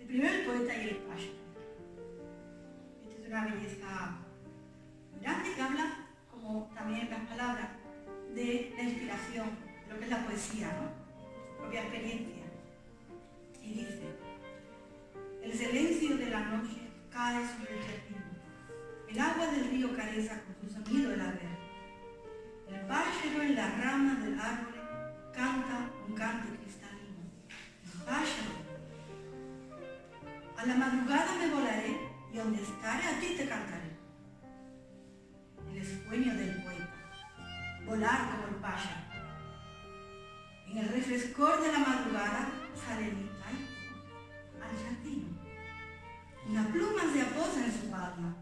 primero el poeta y el pájaro. Esta es una belleza grande que habla, como también las palabras, de la inspiración, de lo que es la poesía, ¿no? Su propia experiencia. Y dice: el silencio de la noche cae sobre el jardín. El agua del río careza con su sonido el albergue. El pájaro en las ramas del árbol canta un canto cristalino. El pájaro. A la madrugada me volaré y donde estaré a ti te cantaré. El sueño del poeta. Volar como el pájaro. En el refrescor de la madrugada sale el al jardín. Una pluma se aposa en su palma.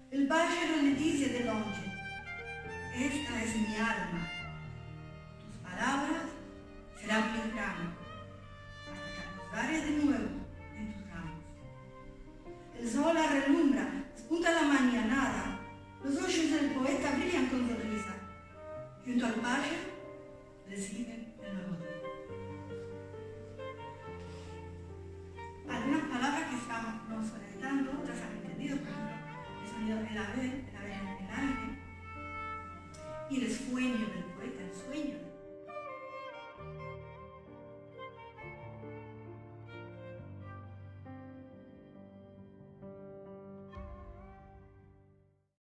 El pájaro le dice de longe: esta es mi alma. Tus palabras serán mi grano, hasta que acostaré de nuevo en tus ramos. El sol la relumbra, despunta la mañanada. Los ojos del poeta brillan con sonrisa. Junto al pájaro reciben el nuevo día. Algunas palabras quizás no suenan tanto, otras han entendido, por ejemplo, el sonido del ave,